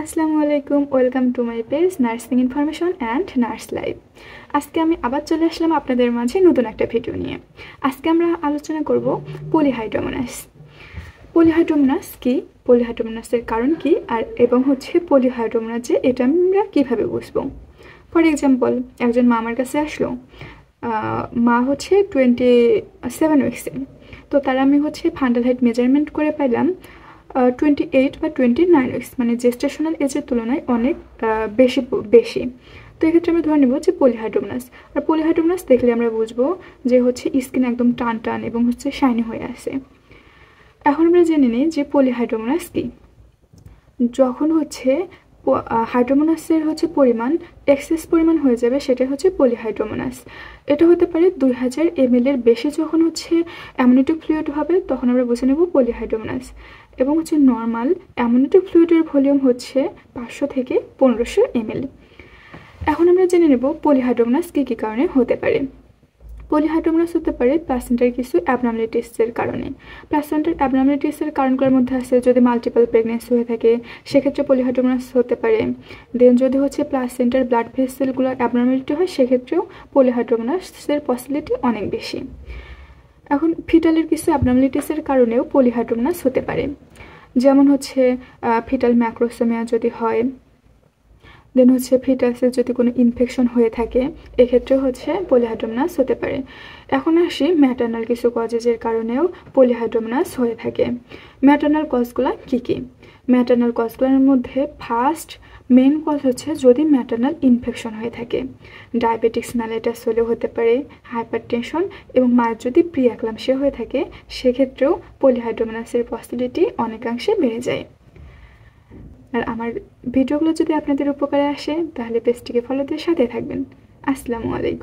আসসালামু আলাইকুম, welcome to my page nursing information and nurse life. আজকে আমি আবার চলে আসলাম আপনাদের মাঝে নতুন একটা ভিডিও নিয়ে। আজকে আমরা আলোচনা করব পলিহাইড্রোমোনাস। পলিহাইড্রোমোনাস কি, পলিহাইড্রোমোনাসের কারণ কি, আর এবং পলিহাইড্রোমোনাস যে এটা আমরা কীভাবে বুঝবো। ফর এক্সাম্পল, একজন মা আমার কাছে আসলো, মা 27 উইক্সে, তো তারা আমি ফান্ডাল হাইট মেজারমেন্ট করে পাইলাম 28 বা 29 উইক্স, মানে জেস্টেশনাল এজের তুলনায় অনেক বেশি। তো এক্ষেত্রে আমরা ধরে নেব যে পলিহাইড্রোমোনাস। আর পলিহাইড্রোমোনাস দেখলে আমরা বুঝবো যে স্কিন একদম টান টান এবং শাইনি হয়ে আসে। এখন আমরা জেনে নিই যে পলিহাইড্রোমোনাস কি। যখন হাইড্রোমোনাসের পরিমাণ এক্সেস পরিমাণ হয়ে যাবে, সেটা পলিহাইড্রোমোনাস। এটা হতে পারে 2000 ml এর বেশি। যখন অ্যামনিটিক ফ্লুইড হবে তখন আমরা বুঝে নেব পলিহাইড্রোমোনাস। এবং নর্মাল অ্যামনিটিক ফ্লুইডের ভলিউম 500 থেকে 1500 ml। এখন আমরা জেনে নেব পলিহাইড্রোমোনাস কী কী কারণে হতে পারে। পলিহাইড্রোমোনাস হতে পারে প্লাসেন্টার কিছু অ্যাবনর্মালিটিসের কারণে। প্লাসেন্টার অ্যাবনর্মালিটিসের কারণগুলোর মধ্যে আছে যদি মাল্টিপল প্রেগনেন্সি হয়ে থাকে, সেক্ষেত্রে পলিহাইড্রোমোনাস হতে পারে। দেন যদি প্লাসেন্টার ব্লাড ভেসেলগুলোর অ্যাবনর্মালিটি হয়, সেক্ষেত্রেও পলিহাইড্রোমোনাসের পসিবিলিটি অনেক বেশি। এখন ফিটালের কিছু অ্যাবনর্মালিটিসের কারণেও পলিহাইড্রোমোনাস হতে পারে, যেমন ফিটাল ম্যাক্রোসোমিয়া যদি হয়, দেন ফিটাসের যদি কোনো ইনফেকশন হয়ে থাকে, এক্ষেত্রে পলিহাইড্রোমোনাস হতে পারে। এখন আসি ম্যাটার্নাল কিছু কজেসের কারণেও পলিহাইড্রোমোনাস হয়ে থাকে। ম্যাটার্নাল কজগুলো কী কী? ম্যাটার্নাল কজগুলোর মধ্যে ফার্স্ট মেন কজ যদি ম্যাটার্নাল ইনফেকশন হয়ে থাকে। ডায়াবেটিক্স মেলাইটাস হলেও হতে পারে, হাইপারটেনশন, এবং মায়ের যদি প্রি এক্লাম্পসিয়া হয়ে থাকে, সেক্ষেত্রেও পলিহাইড্রোমোনাসের পসিবিলিটি অনেকাংশে বেড়ে যায়। আর আমার ভিডিওগুলো যদি আপনাদের উপকারে আসে, তাহলে পেজটিকে ফলো দিয়ে সাথে থাকবেন। আসসালামু আলাইকুম।